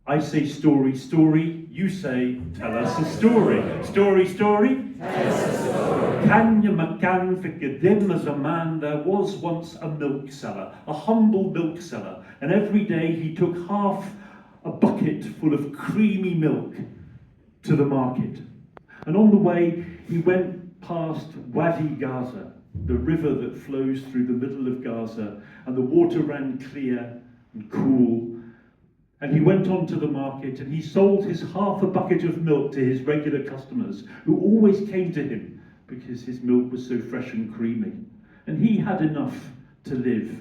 I say story, story. You say, tell us a story. Story, story. Tell us a story. Can you McCann Fickadim as a man, there was once a milk seller, a humble milk seller, and every day he took half a bucket full of creamy milk to the market. And on the way he went past Wadi Gaza, the river that flows through the middle of Gaza, and the water ran clear and cool. And he went on to the market and he sold his half a bucket of milk to his regular customers, who always came to him because his milk was so fresh and creamy. And he had enough to live.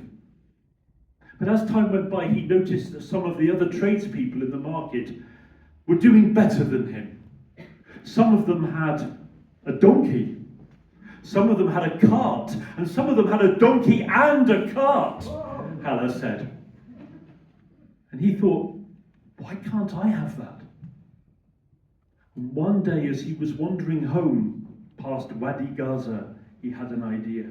But as time went by, he noticed that some of the other tradespeople in the market were doing better than him. Some of them had a donkey, some of them had a cart, and some of them had a donkey and a cart, Hala said. And he thought, why can't I have that? And one day as he was wandering home past Wadi Gaza, he had an idea.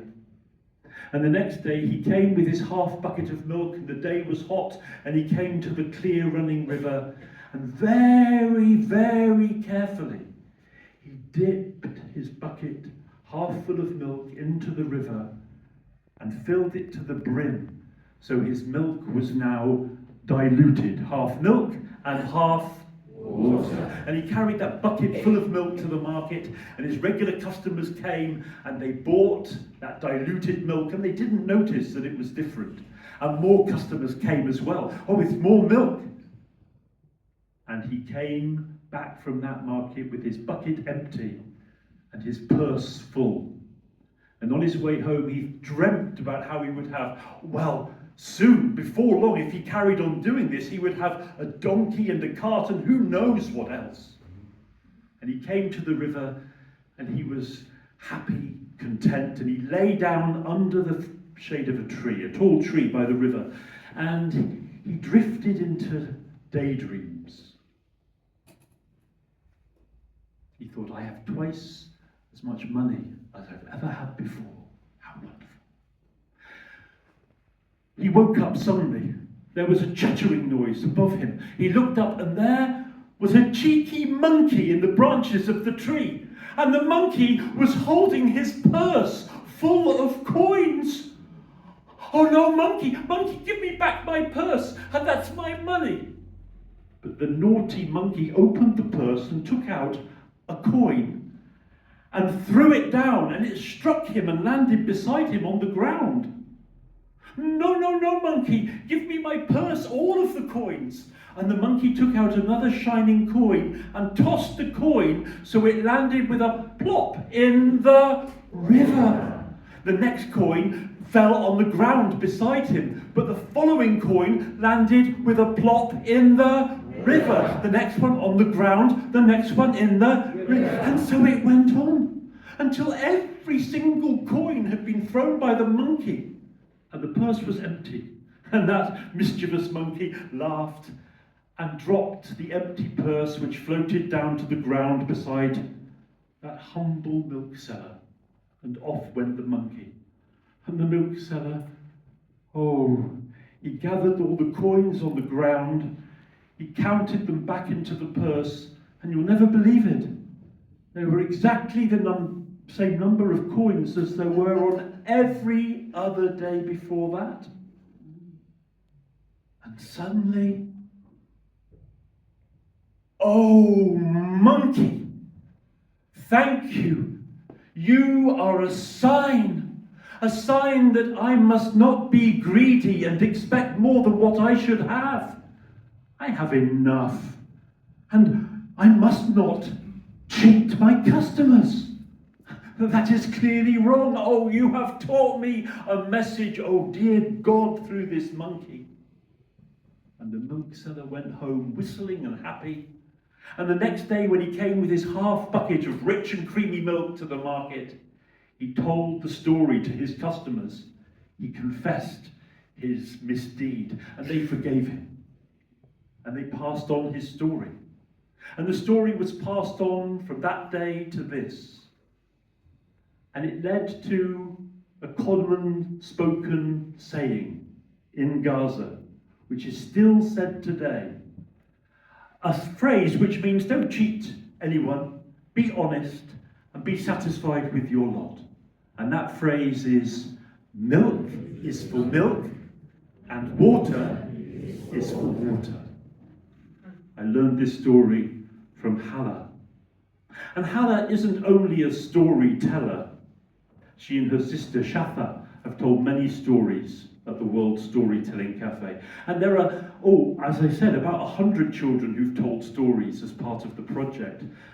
And the next day he came with his half bucket of milk, and the day was hot, and he came to the clear running river, and very, very carefully he dipped his bucket half full of milk into the river and filled it to the brim, so his milk was now diluted, half milk and half water. And he carried that bucket full of milk to the market, and his regular customers came and they bought that diluted milk, and they didn't notice that it was different. And more customers came as well. Oh, it's more milk. And he came back from that market with his bucket empty and his purse full. And on his way home, he dreamt about how he would have, well, soon, before long, if he carried on doing this, he would have a donkey and a cart and who knows what else. And he came to the river and he was happy, content, and he lay down under the shade of a tree, a tall tree by the river, and he drifted into daydreams. He thought, I have twice as much money as I've ever had before. How wonderful. He woke up suddenly. There was a chattering noise above him. He looked up and there was a cheeky monkey in the branches of the tree. And the monkey was holding his purse full of coins. Oh no, monkey, give me back my purse, and that's my money. But the naughty monkey opened the purse and took out a coin and threw it down, and it struck him and landed beside him on the ground. No, monkey, give me my purse, all of the coins. And the monkey took out another shining coin and tossed the coin so it landed with a plop in the river. The next coin fell on the ground beside him, but the following coin landed with a plop in the river. The next one on the ground, the next one in the river. And so it went on until every single coin had been thrown by the monkey. And the purse was empty, and that mischievous monkey laughed and dropped the empty purse, which floated down to the ground beside that humble milk seller, and off went the monkey. And the milk seller, he gathered all the coins on the ground, he counted them back into the purse, and you'll never believe it. They were exactly the same number of coins as there were on every other day before that. And suddenly, oh, monkey, thank you. You are a sign that I must not be greedy and expect more than what I should have. I have enough, and I must not cheat my customers. That is clearly wrong. Oh, you have taught me a message, oh dear God, through this monkey. And the milk seller went home whistling and happy. And the next day when he came with his half bucket of rich and creamy milk to the market, he told the story to his customers. He confessed his misdeed, and they forgave him. And they passed on his story. And the story was passed on from that day to this. And it led to a common spoken saying in Gaza, which is still said today. a phrase which means don't cheat anyone, be honest, and be satisfied with your lot. And that phrase is, milk is for milk, and water is for water. I learned this story from Hala. And Hala isn't only a storyteller. She and her sister Shatha have told many stories at the World Storytelling Cafe. And there are, as I said, about 100 children who've told stories as part of the project.